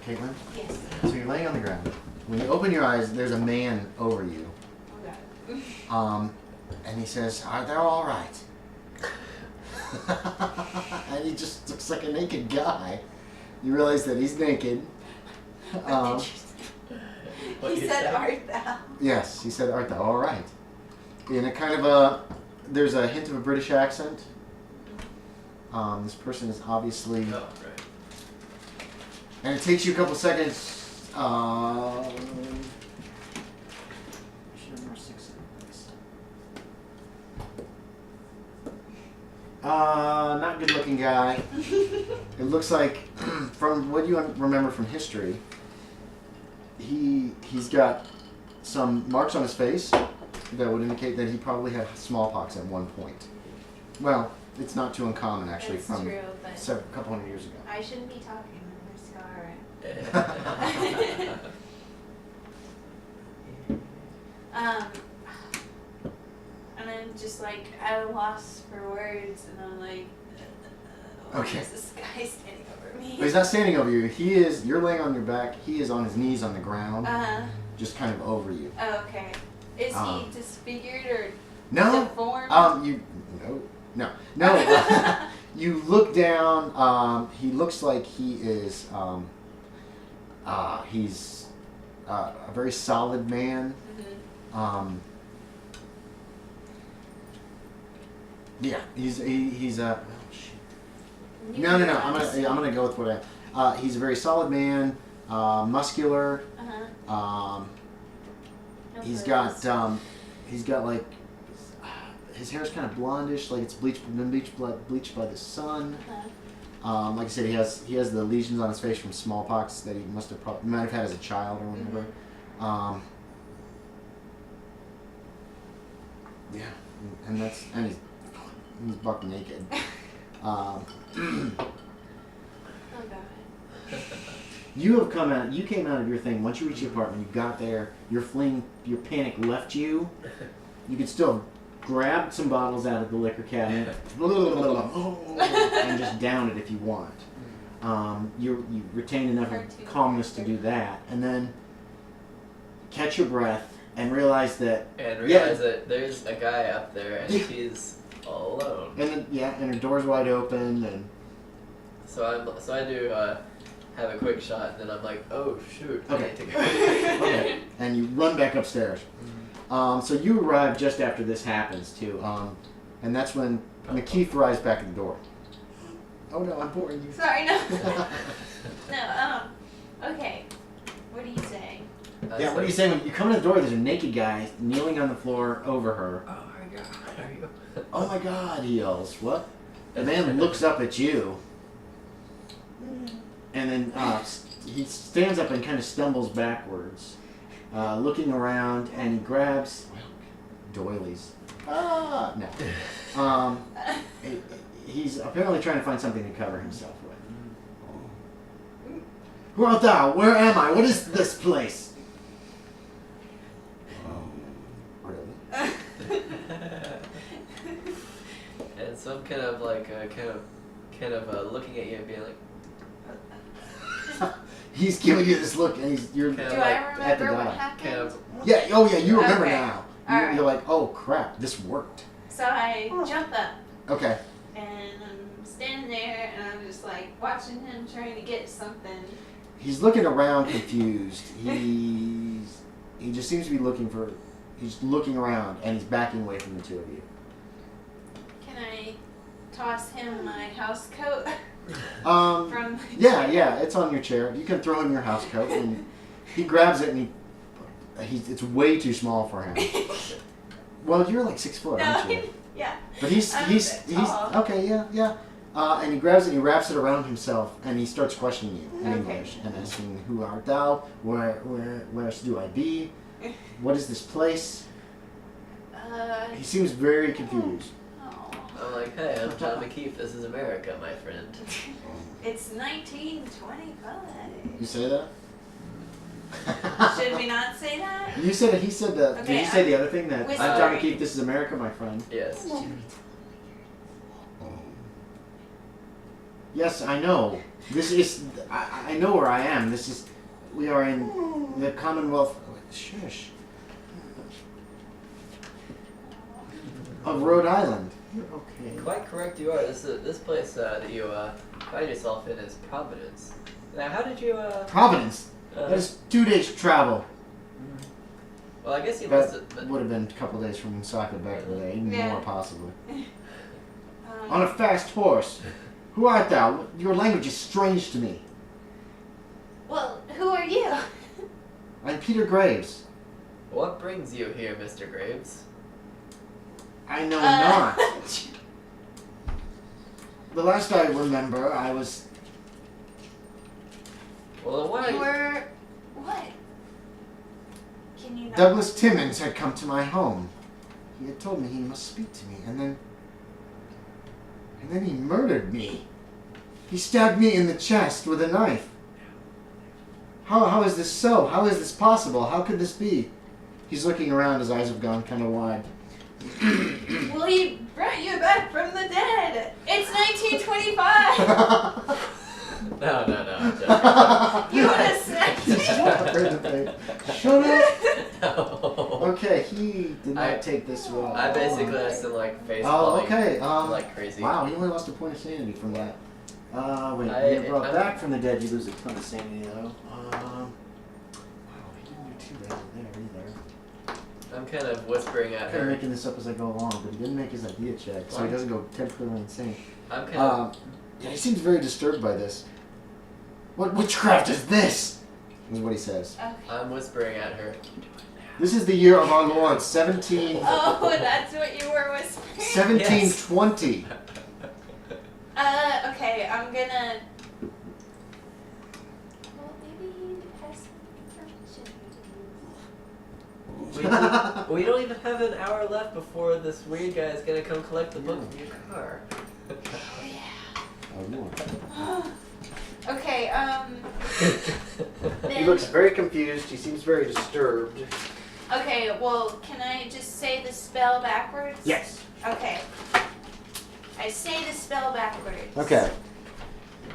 Caitlin? Yes. So you're laying on the ground. When you open your eyes, there's a man over you. Oh God. And he says, "Are they all right?" And he just looks like a naked guy. You realize that he's naked. He said, "Art thou?" Yes, he said, "Art thou all right?" In a kind of there's a hint of a British accent. This person is obviously... Oh, right. And it takes you a couple seconds. Not good looking guy. It looks like, from what you remember from history, he's got some marks on his face that would indicate that he probably had smallpox at one point. Well, it's not too uncommon actually. It's from true, but a couple hundred years ago. I shouldn't be talking when there's scar. And I'm just like at a loss for words, and I'm like, Okay. is this guy standing over me? But he's not standing over you. You're laying on your back. He is on his knees on the ground, just kind of over you. Oh, okay. Is he disfigured or No. deformed? No. You look down. He looks like he is. He's a very solid man. Mm-hmm. Yeah. He's a. You No. know, I'm gonna go with what he's a very solid man. Muscular. He's got like his hair's kind of blondish, like it's been bleached by the sun. Like I said, he has the lesions on his face from smallpox that he might have had as a child or whatever. Mm-hmm. Yeah, and he's buck naked. Oh God. You came out of your thing. Once you reached the apartment, you got there, your panic left you. You could still grab some bottles out of the liquor cabinet and just down it if you want. You retain enough calmness to do that, and then catch your breath and realize that... that there's a guy up there, and he's all alone. And then, and her door's wide open, and... So I do... have a quick shot, and then I'm like, oh shoot, Okay. I need to go. Okay. And you run back upstairs. So you arrive just after this happens too, and that's when McKeefe arrives back at the door. Oh no, I'm boring you. Sorry, no. No. Okay. What are you saying? Yeah, what do you say when you come in the door? There's a naked guy kneeling on the floor over her. Oh my God, how are you? Oh my God, he yells. What? The man looks up at you. And then he stands up and kind of stumbles backwards, looking around, and he grabs doilies. No. He's apparently trying to find something to cover himself with. Who art thou? Where am I? What is this place? Really? And so I'm kind of like, looking at you and being like, He's giving you this look, and you're Do I remember what happened? kind of, yeah. Oh yeah, you remember Okay. now. Alright. You're like, oh crap, this worked. So I jump up, Okay. and I'm standing there, and I'm just like watching him trying to get something. He's looking around confused. He just seems to be he's looking around, and he's backing away from the two of you. Can I toss him my house coat? From Yeah, it's on your chair. You can throw him your house coat, and he grabs it, and it's way too small for him. Well, you're like 6 foot, aren't you? Yeah. But he's tall. okay, yeah. And he grabs it, and he wraps it around himself, and he starts questioning you in Okay. English and asking, "Who art thou? Where do I be? What is this place?" He seems very confused. I'm like, hey, I'm John McKeefe, this is America, my friend. It's 1925. You say that? Should we not say that? You said it. He said that. Okay, Did you say the other thing that I'm Whisper. John McKeefe? This is America, my friend. Yes. Yes, I know. This is... I know where I am. This is... We are in the Commonwealth... Shush. Of Rhode Island. You're okay. Quite correct you are. This place that you find yourself in is Providence. Now, how did you Providence? That is 2 days travel. Well, I guess you must have... That would have been a couple days from Osaka back in the day. Even Yeah. more, possibly. On a fast horse. Who art thou? Your language is strange to me. Well, who are you? I'm Peter Graves. What brings you here, Mr. Graves? I know not. The last I remember, I was... Well, why? You were... What? Can you not... Douglas Timmons had come to my home. He had told me he must speak to me, and then he murdered me. He stabbed me in the chest with a knife. How is this so? How is this possible? How could this be? He's looking around, his eyes have gone kind of wide. Well, he brought you back from the dead. It's 1925. No. You would have snapped me. Shut up. No. Okay, he did not take this well. I basically had to like face Oh, okay. like crazy. Wow, you only lost a point of sanity from that. Wait, when you're brought I'm- back from the dead, you lose a ton of sanity, though. Wow, he didn't do too bad there either. I'm kind of whispering at I'm kind of her. making this up as I go along, but he didn't make his idea check, so he What? doesn't go temporarily insane. I'm kind of. Yeah, he seems very disturbed by this. What witchcraft is this? Is what he says. Okay. I'm whispering at her. This is the year of our Lord, 17... Oh, that's what you were whispering? 1720. Okay, I'm gonna... Well, maybe he has some information. We don't even have an hour left before this weird guy is gonna come collect the book from your car. Oh, no. Okay, He then... looks very confused. He seems very disturbed. Okay, well, can I just say the spell backwards? Yes. Okay. I say the spell backwards. Okay.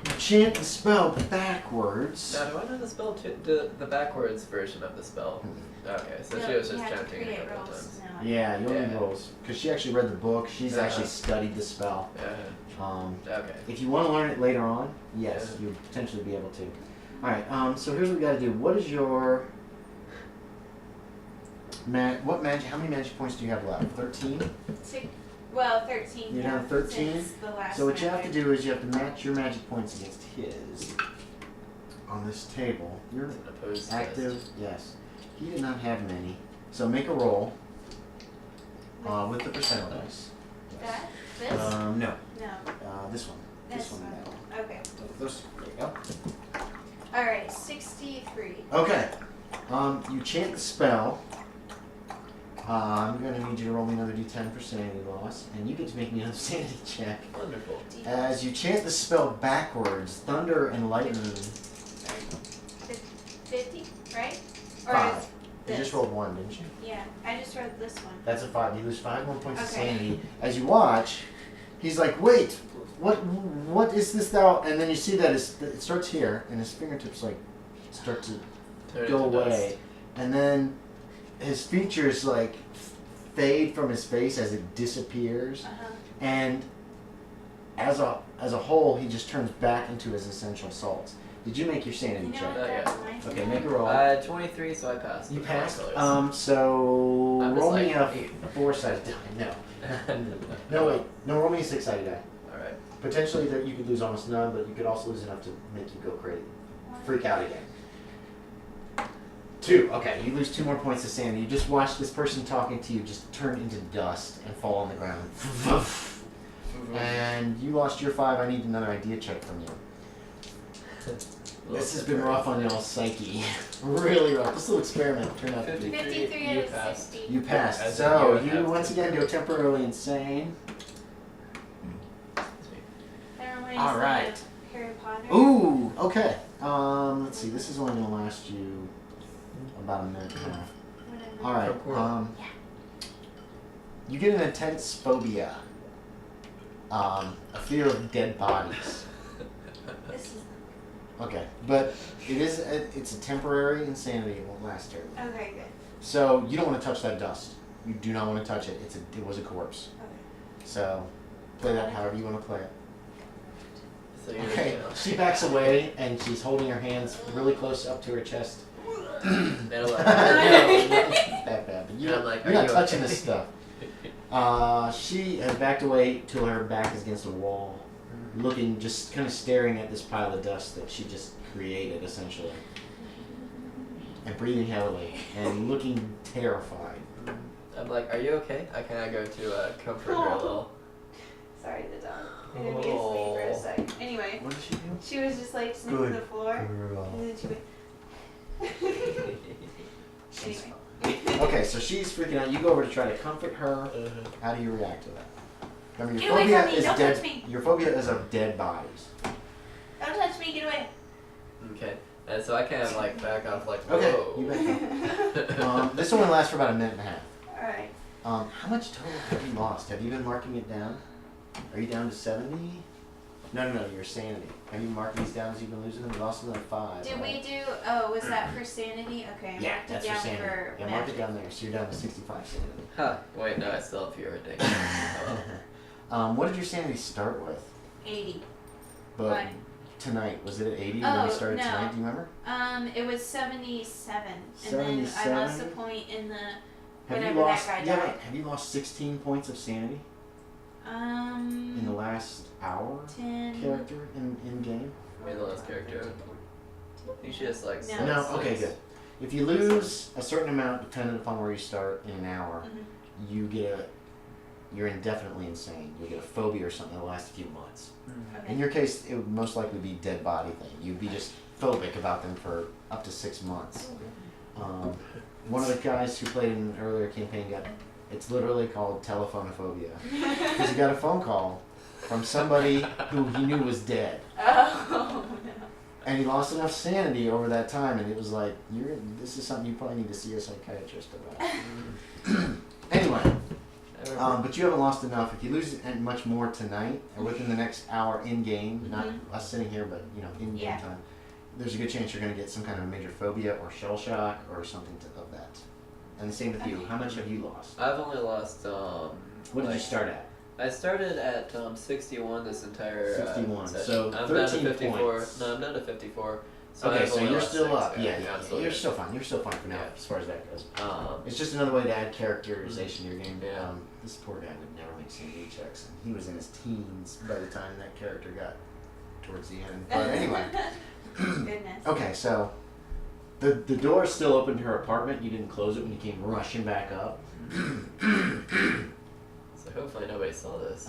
You chant the spell backwards. Now, do I know the spell the backwards version of the spell? Okay, so No, she was you just have to chanting it a create couple rolls times. now. Yeah, you only Yeah. rolls. Because she actually read the book. She's actually studied the spell. Okay. If you want to learn it later on, yes, Yeah. you'll potentially be able to. Alright, so here's what we gotta do. What is your... What magic? How many magic points do you have left? 13? Well, 13. You're yeah, down 13? since the last So what you have to magic. do is you have to match your magic points against his on this table. You're It's an opposed active, test. yes. He did not have many. So make a roll with the percent dice. That? This? No. No. This one. This one and that one. Okay. Those, there you go. Alright, 63. Okay. You chant the spell. I'm going to need you to roll me another d10 for sanity loss, and you get to make me another sanity check. Wonderful. As you chant the spell backwards, thunder and lightning. 50, right? Or 5. is You just this? rolled 1, didn't you? Yeah, I just wrote this one. That's a 5. You lose 5 more points of Okay. sanity. As you watch, he's like, wait, what is this thou? And then you see that it starts here, and his fingertips like start to Turn go into away. dust. And then his features like fade from his face as it disappears. Uh-huh. And as a whole, he just turns back into his essential salts. Did you make your sanity You know check? what that yeah. reminds me Okay, of? make a roll. 23, so I passed. You with all passed. colors. So I'm just roll me like, a 4-sided die. No. No, wait. No, roll me a 6-sided die. Alright. Potentially that you could lose almost none, but you could also lose enough to make you go crazy. Freak out again. 2. Okay, you lose 2 more points of sanity. You just watch this person talking to you just turn into dust and fall on the ground. And you lost your 5. I need another idea check from you. This has been rough on y'all's psyche. Really rough. This little experiment turned out to be. 53 You out of passed. 60. You passed. As So in you you have once to. again go temporarily insane. That reminds All me right. of Harry Potter. Ooh, okay. Let's see. This is only going to last you about a minute and a half. Whatever. All right. Yeah. You get an intense phobia. A fear of dead bodies. This is Okay, but it's a temporary insanity. It won't last terribly. okay. Good. So you don't want to touch that dust. You do not want to touch it. It was a corpse. Okay. So play that however you want to play it. So you're, Okay, she backs away and she's holding her hands really close up to her chest. They're like, No, it's that bad, but I'm like, you're are not you touching okay? this stuff. She has backed away till her back is against a wall, looking, just kind of staring at this pile of dust that she just created, essentially. And breathing heavily and looking terrified. I'm like, are you okay? I kind of go to comfort her a little. Sorry, the dog. I didn't mean to speak for a sec. Anyway, What did she do? she was just like sniffing Good the floor, girl. and then she went. She's Anyway. fine. Okay, so she's freaking out. You go over to try to comfort her. How do you react to that? Remember, Get away your phobia from me, is don't dead. touch me. Your phobia is of dead bodies. Don't touch me, get away. Okay. And so I kind of like back off like, Okay, whoa. you back this only lasts for about a minute and a half. Alright. How much total have you lost? Have you been marking it down? Are you down to 70? No, your sanity. Have you marked these down as you've been losing them? You lost another 5. Did right? we do, oh, was that for sanity? Okay, I Yeah, marked it that's for down sanity. for Yeah, mark it magic. down there. So you're down to 65 sanity. Huh. Wait, no, I still have fewer things. What did your sanity start with? 80. But What? tonight, was it at 80 when Oh, you started no. tonight? Do you remember? It was 77. And then I lost a 77? point in the, Have whenever you lost? that guy yeah, died. have you lost 16 points of sanity in the last hour? 10. Character in game? Maybe the last character. You should just like. No. say No. six. Okay, good. If you lose a certain amount, depending upon where you start in an hour, Mhm. you're indefinitely insane. You get a phobia or something that lasts a few months. Okay. In your case, it would most likely be dead body thing. You'd be just phobic about them for up to 6 months. One of the guys who played in an earlier campaign it's literally called telephonophobia. Because he got a phone call from somebody who he knew was dead. Oh, no. And he lost enough sanity over that time, and it was like, this is something you probably need to see a psychiatrist about. Anyway, but you haven't lost enough. If you lose much more tonight, or within the next hour in-game, not us sitting here, but in-game Yeah. time, there's a good chance you're going to get some kind of major phobia or shell shock or something of that. And the same with you. How much have you lost? I've only lost. What did you start at? I started at 61 this entire 61. session. So I'm down 13 to 54. points. No, I'm down to 54. So Okay, I've so only you're lost still 6, up. Yeah, I'm still you're good. still fine. You're still fine for now, Yeah. as far as that goes. Um, It's just another way to add characterization to your game. Yeah. This poor guy would never make sanity checks, and he was in his teens by the time that character got towards the end. But anyway, Goodness. okay, so the door is still open to her apartment. You didn't close it when you came rushing back up. so hopefully nobody saw this.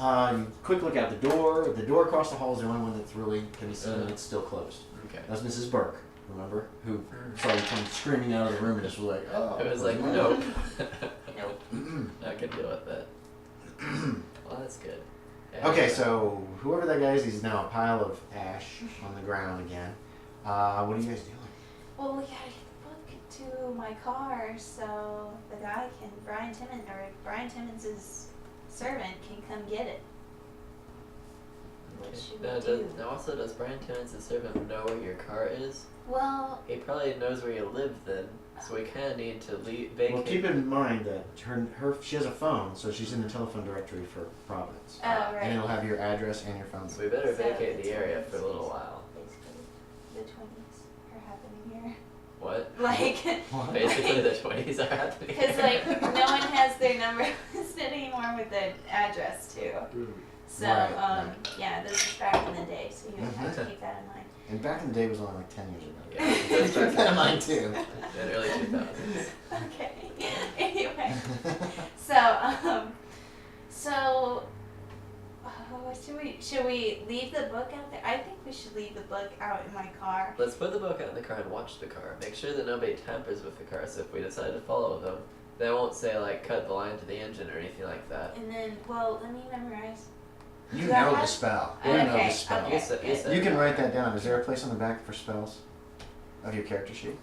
Quick look out the door. The door across the hall is the only one that's really can be seen, and it's still closed. Okay. That's Mrs. Burke, remember? Who saw you come screaming out of the room and just was like, oh. It was like, nope. Nope. I can deal with that. Well, that's good. Yeah. Okay, so whoever that guy is, he's now a pile of ash on the ground again. What are you guys doing? Well, we gotta get the book to my car so the guy can, Brian Timmons' servant can come get it. What should we do? Now also, does Brian Timmons' servant know where your car is? Well, He probably knows where you live then, so we kind of need to vacate. Well, keep in mind that she has a phone, so she's in the telephone directory for Providence. oh, right. And it'll have your address and your phone So number. we better So vacate the the area 20s. for a little while. Basically, the 20s are happening here. What? Like, Basically, the 20s are happening. because like no one has their number listed anymore with the address too. So Right. yeah, this is back in the day, so you have to keep that in mind. And back in the day was only like 10 years ago. Yeah, that's Keep that in mind too. in the early 2000s. Okay. Anyway, so should we leave the book out there? I think we should leave the book out in my car. Let's put the book out in the car and watch the car. Make sure that nobody tampers with the car, so if we decide to follow them, they won't say, like, cut the line to the engine or anything like that. And then, well, let me memorize. You Do I know the have- spell. You Okay, know the spell. okay. You said You can write that down. Is there a place on the back for spells of your character sheet?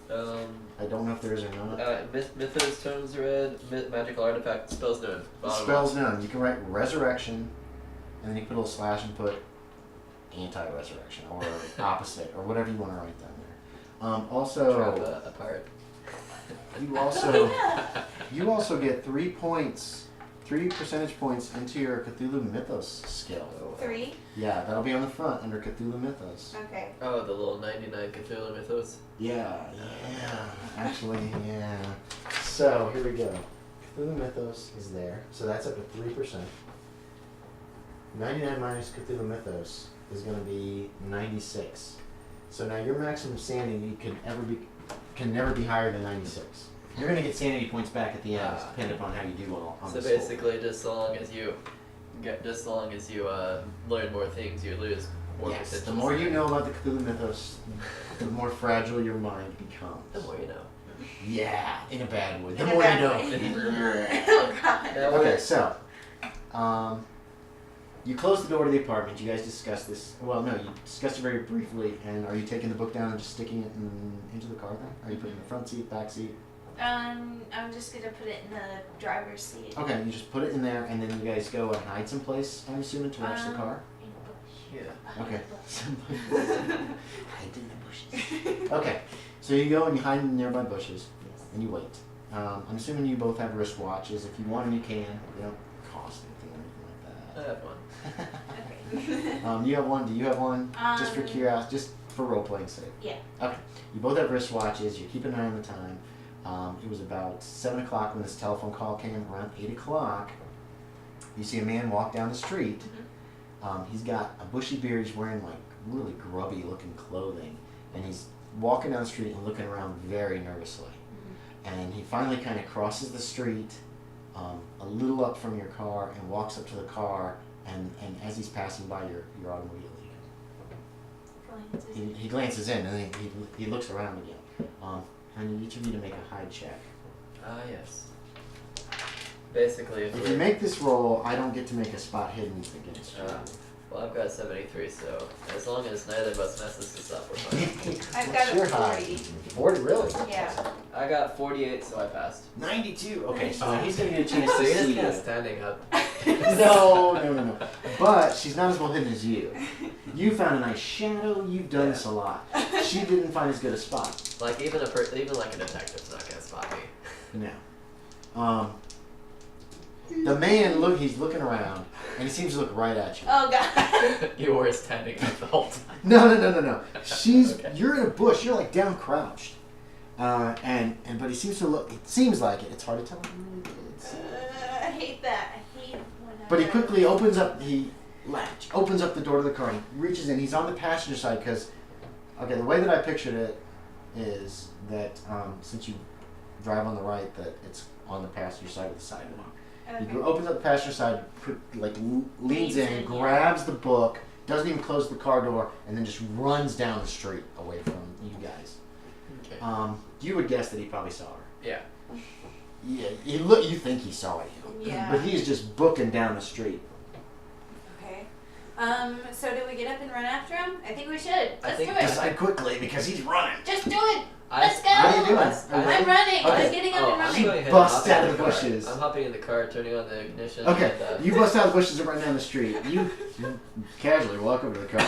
I don't know if there is or not. Mythos, tones read, magical artifact, spells known. Bottom Spells known. You can write resurrection, and then you put a little slash and put anti-resurrection or opposite or whatever you want to write down there. Trappa apart. You also get 3 points, 3 percentage points into your Cthulhu Mythos skill. 3? Yeah, that'll be on the front under Cthulhu Mythos. Okay. Oh, the little 99 Cthulhu Mythos. Yeah, actually, yeah. So, here we go. Cthulhu Mythos is there, so that's up to 3%. 99 minus Cthulhu Mythos is going to be 96. So now your maximum sanity can never be higher than 96. You're going to get sanity points back at the end, depending upon how you do on So the basically, just so long as you learn more things, you lose more Yes, potential. the more you know about the Cthulhu Mythos, the more fragile your mind becomes. The more you know. Yeah, in a bad way. The In a more you bad know. way. Oh, God. Okay, so, you close the door to the apartment. You guys discussed this. Well, no, you discussed it very briefly. And are you taking the book down and just sticking it into the car then? Are you putting it in the front seat, back seat? I'm just gonna put it in the driver's seat. Okay, you just put it in there, and then you guys go and hide someplace, I'm assuming, to watch the car? In a bush. Yeah. Okay. Hide in the bushes. Okay, so you go and you hide in nearby bushes, and you wait. I'm assuming you both have wristwatches. If you want them, you can. They don't cost anything or anything like I have one. Okay. You have one. Do you have one? Just for curiosity, just for role playing sake. Yeah. Okay. You both have wristwatches. You're keeping an eye on the time. It was about 7 o'clock when this telephone call came. Around 8 o'clock, you see a man walk down the street. He's got a bushy beard. He's wearing like really grubby looking clothing, and he's walking down the street and looking around very nervously. And he finally kind of crosses the street a little up from your car and walks up to the car. And as he's passing by your automobile, he glances in, and then he looks around again. I need each of you to make a hide check. Yes. Basically, If you make this roll, I don't get to make a spot hidden against you. Well, I've got 73, so as long as neither of us messes this up, we're fine. I've got What's your a 40. 40, really? Yeah. I got 48, so I passed. 92. Okay, so he's gonna get a chance So to you're just see kind you. of standing up. No. But she's not as well hidden as you. You found a nice shadow. You've done this a lot. She didn't find as good a spot. Like even like a detective's not gonna spot me. No. The man he's looking around, and he seems to look right at you. Oh, God. You were standing up the whole time. No. She's Okay. You're in a bush. You're like down crouched. But he seems to look. It seems like it. It's hard to tell. I hate that. I hate when But he quickly opens up. He opens up the door to the car. And he reaches in. He's on the passenger side because, okay, the way that I pictured it is that since you drive on the right, that it's on the passenger side of the sidewalk. Okay. He opens up the passenger side, leans in, grabs the book, doesn't even close the car door, and then just runs down the street away from you guys. Okay. You would guess that he probably saw her. Yeah. Yeah, you think he saw you. Yeah. But he's just booking down the street. Okay. So do we get up and run after him? I think we should. Let's do it. Decide quickly because he's running. Just do it. Let's go. What are you doing? I'm running. Okay. I'm getting up and I'm running. going ahead and Bust hopping out in of the car. bushes. I'm hopping in the car, turning on the ignition. Okay, And, you bust out of the bushes and run down the street. You casually walk over to the car.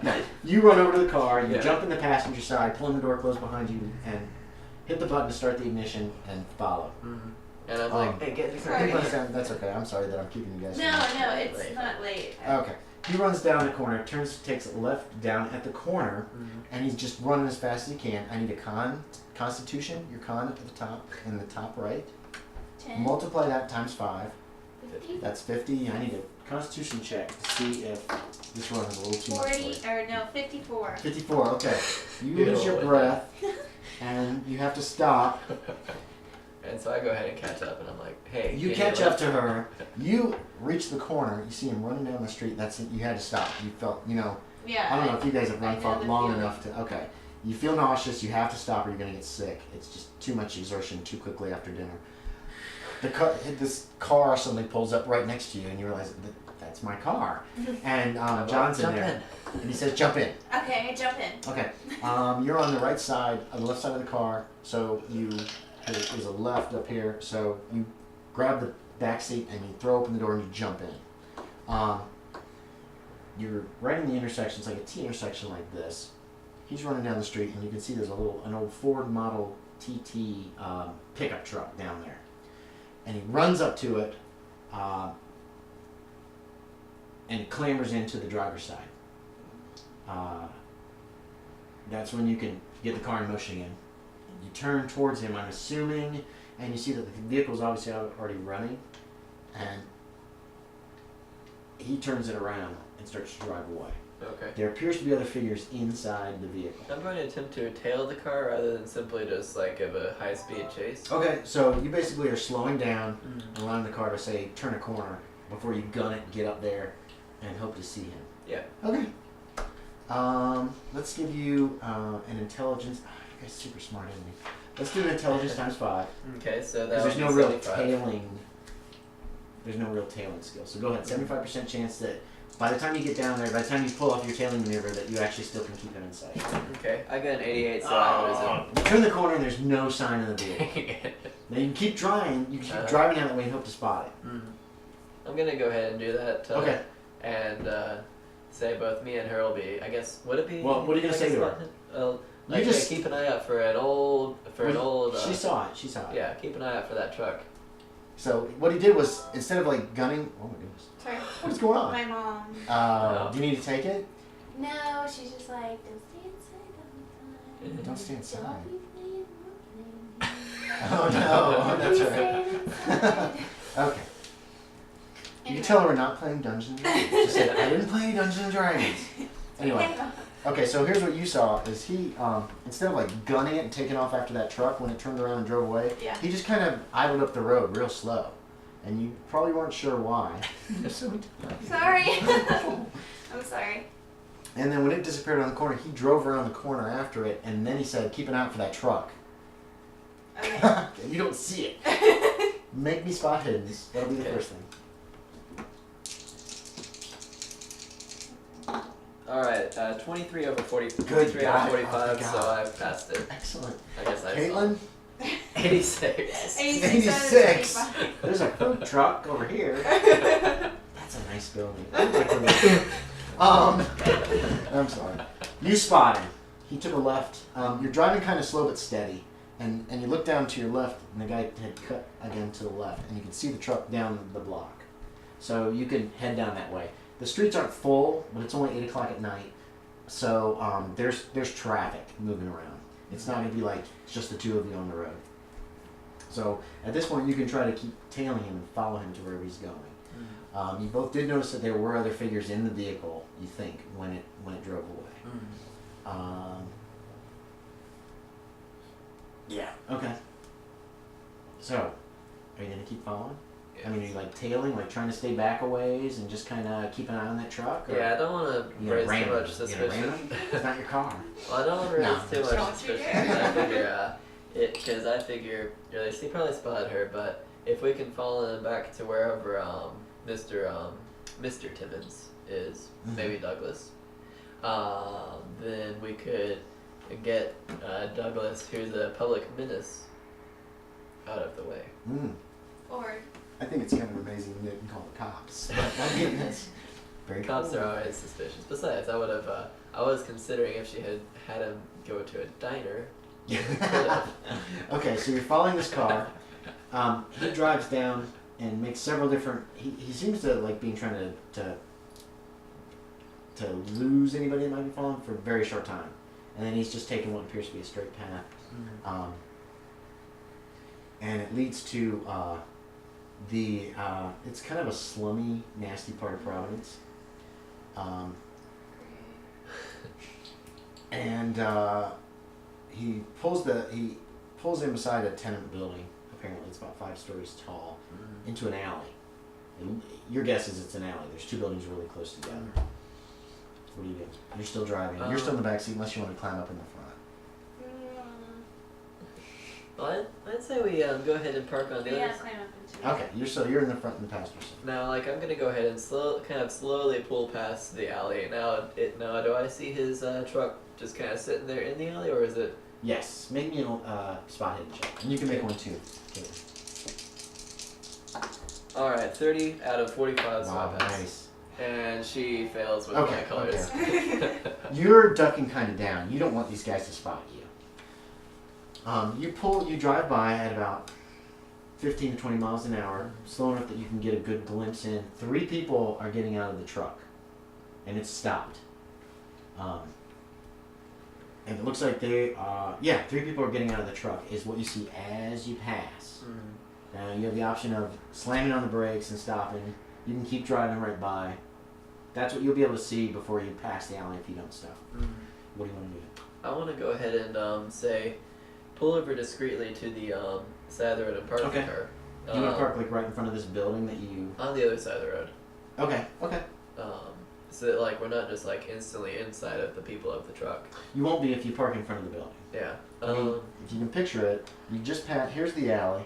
No, you run over to the car, you jump in the passenger side, pulling the door closed behind you, and hit the button to start the ignition and follow. And I'm like, hey, get in the car. Sorry. That's okay. I'm sorry that I'm keeping you guys. No, it's Late. not late. Okay. He runs down the corner, takes a left down at the corner, and he's just running as fast as he can. I need a constitution, your con at the top, in the top right. 10. Multiply that times 5. 50. That's 50. I need a constitution check to see if this run is a little too much. 40 or no, 54. 54, okay. You You're lose your rolling. breath, and you have to stop. And so I go ahead and catch up, and I'm like, hey. You catch up to her. You reach the corner. You see him running down the street. That's it. You had to stop. You felt, Yeah. I don't know if you guys have I run know for the long feeling. enough to. Okay. You feel nauseous. You have to stop, or you're gonna get sick. It's just too much exertion too quickly after dinner. This car suddenly pulls up right next to you, and you realize that's my car. And John's in there, and he says, "Jump in." Okay, jump in. Okay. You're on the right side, on the left side of the car. So there's a left up here. So you grab the back seat and you throw open the door and you jump in. you're right in the intersection. It's like a T intersection like this. He's running down the street, and you can see there's an old Ford Model TT pickup truck down there. And he runs up to it and clambers into the driver's side. That's when you can get the car in motion again. You turn towards him, I'm assuming, and you see that the vehicle's obviously already running, and he turns it around and starts to drive away. Okay. There appears to be other figures inside the vehicle. I'm going to attempt to tail the car rather than simply just like give a high-speed chase. Okay, so you basically are slowing down and allowing the car to say turn a corner before you gun it, get up there, and hope to see him. Yeah. Okay. Let's give you an intelligence. Oh, you guys are super smart, isn't he? Let's do an intelligence times 5. Okay, so that Because there's no would be real 75. tailing. There's no real tailing skill. So go ahead. 75% chance that by the time you get down there, by the time you pull off your tailing maneuver, that you actually still can keep him in sight. Okay, I got an 88, so I You turn the corner and there's no sign of the vehicle. was Now you can keep trying. You can keep driving down that way and hope to spot it. I'm gonna go ahead and do that. Okay. And say both me and her will be. I guess would it be? Well, what are you gonna say to her? Like, You just keep an eye out for an old. She saw it. She saw it. Yeah, keep an eye out for that truck. So what he did was, instead of like gunning, oh my goodness, Sorry. what's going on? My mom. No. Do you need to take it? No, she's just like, don't stay inside all the time. Don't stay inside. Don't be playing Oh no, that's Don't be right. staying inside. Okay. You Anyway. can tell her we're not playing Dungeons and Dragons. Just say, I didn't play Dungeons and Dragons. Anyway. Okay, so here's what you saw, is he, instead of like gunning it and taking off after that truck when it turned around and drove away, Yeah. he just kind of idled up the road real slow. And you probably weren't sure why. Sorry. I'm sorry. And then when it disappeared around the corner, he drove around the corner after it, and then he said, keep an eye out for that truck. Okay. And you don't see it. Make me spot hiddens. That'll be the Okay. first thing. Alright, 23 over 40. Good 23 God. over 45, Oh, so God. I've passed it. Excellent. I guess I Caitlin, 86. 86. There's a food truck over here. That's a nice building. I'd like to live. I'm sorry. You spot him. He took a left. You're driving kind of slow but steady. And you look down to your left, and the guy had cut again to the left. And you can see the truck down the block. So you can head down that way. The streets aren't full, but it's only 8 o'clock at night. So there's traffic moving around. It's not going to be like it's just the two of you on the road. So at this point, you can try to keep tailing him and follow him to wherever he's going. You both did notice that there were other figures in the vehicle, you think, when it drove away. Yeah, okay. So, are you going to keep following? I mean, are you like tailing, like trying to stay back a ways and just kind of keep an eye on that truck? Or Yeah, I don't want to raise too much suspicion. It's not your car. Well, I don't want to raise No. too much Don't you suspicion. dare. I figure because I figure they probably spotted her, but if we can follow them back to wherever Mr. Timmons is, maybe Douglas, then we could get Douglas, who's a public menace, out of the way. Or I think it's kind of amazing you didn't call the cops. But I mean, that's very Cops cool. are always suspicious. Besides, I would have. I was considering if she had him go to a diner. Okay, so you're following this car. He drives down and makes several different. He seems to like being trying to lose anybody that might be following for a very short time, and then he's just taking what appears to be a straight path. And it leads to it's kind of a slummy, nasty part of Providence. And he pulls in beside a tenement building. Apparently, it's about 5 stories tall, into an alley. And your guess is it's an alley. There's 2 buildings really close together. What do you do? You're still driving. You're still in the back seat unless you want to climb up in the front. Well, I'd say we go ahead and park on the yeah, other side. climb up into Okay, you're in the front in the passenger seat. Now, like, I'm gonna go ahead and slowly pull past the alley. Now, do I see his truck just kind of sitting there in the alley, or is it? Yes, make me a spot hidden check, and you can make one too. Okay. All right, 30 out of 45. So Wow, I pass. nice. And she fails with Okay, my colors. You're ducking kind of down. You don't want these guys to spot you. You drive by at about 15 to 20 miles an hour, slow enough that you can get a good glimpse in. 3 people are getting out of the truck, and it's stopped. And it looks like 3 people are getting out of the truck is what you see as you pass. Now you have the option of slamming on the brakes and stopping. You can keep driving right by. That's what you'll be able to see before you pass the alley if you don't stop. What do you want to do? I want to go ahead and say, pull over discreetly to the side of the road and park the car. You want to park like right in front of this building that you... On the other side of the road. Okay. So that like we're not just like instantly inside of the people of the truck. You won't be if you park in front of the building. Yeah. I mean, if you can picture it, you just pass. Here's the alley.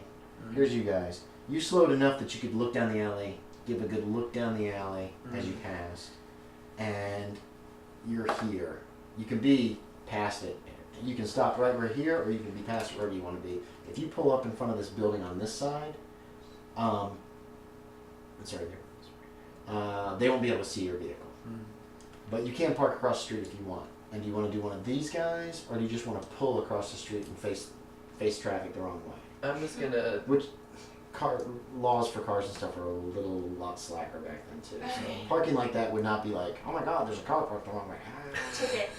Here's you guys. You slowed enough that you could look down the alley, give a good look down the alley as you passed, and you're here. You can be past it. You can stop right where here, or you can be past it wherever you want to be. If you pull up in front of this building on this side, it's right here. They won't be able to see your vehicle. But you can park across the street if you want. And do you want to do one of these guys, or do you just want to pull across the street and face traffic the wrong way? I'm just gonna. Which laws for cars and stuff are a lot slacker back then too. So parking like that would not be like, oh my God, there's a car parked the wrong way. Ticket.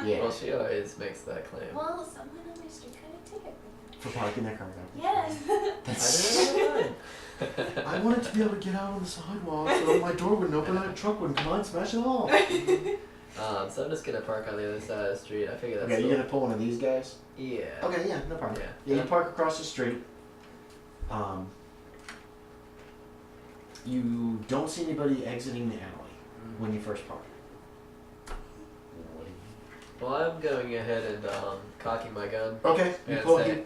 Yeah. Well, she always makes that claim. Well, someone on my street got a ticket For parking their car back there. Yes. I wanted to be able to get out on the sidewalk so my door wouldn't open and a truck wouldn't come out and smash it off. So I'm just gonna park on the other side of the street. I figure that's. Okay, you're gonna pull one of these guys? Yeah. Okay, yeah, no problem. Yeah. You park across the street. You don't see anybody exiting the alley when you first park. Well, I'm going ahead and cocking my gun. Okay. And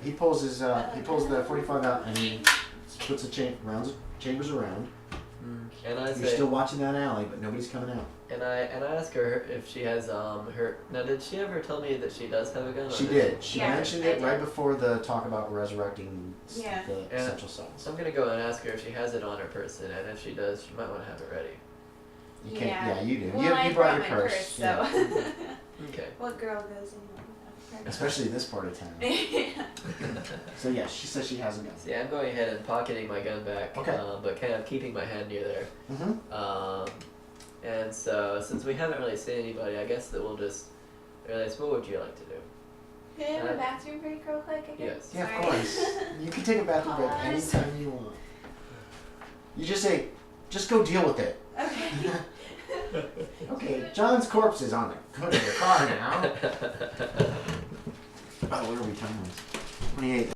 He pulls the 45 out and he puts the chambers around. And I You're say. still watching that alley, but nobody's coming out. And I ask her if she has her. Now, did she ever tell me that she does have a gun? She did. She Yeah, mentioned I it did. right before the talk about resurrecting the Yeah. essential cells. So I'm gonna go and ask her if she has it on her person, and if she does, she might want to have it ready. You can't. Yeah, you do. Well, you I brought your my purse. so. Yeah. Okay. What girl goes in with a Especially this part of town. So yeah, she says she has a gun. So yeah, I'm going ahead and pocketing my gun back. Okay. But kind of keeping my hand near there. Mm-hmm. And so since we haven't really seen anybody, I guess that we'll just realize what would you like to do? Can I have a bathroom break real quick again? Yes. Yeah, Sorry. of course. You can take a bathroom break Pause. anytime you want. You just say, just go deal with it. Okay. Okay, John's corpse is on the hood of the car now. Oh, what are we time-wise? 28.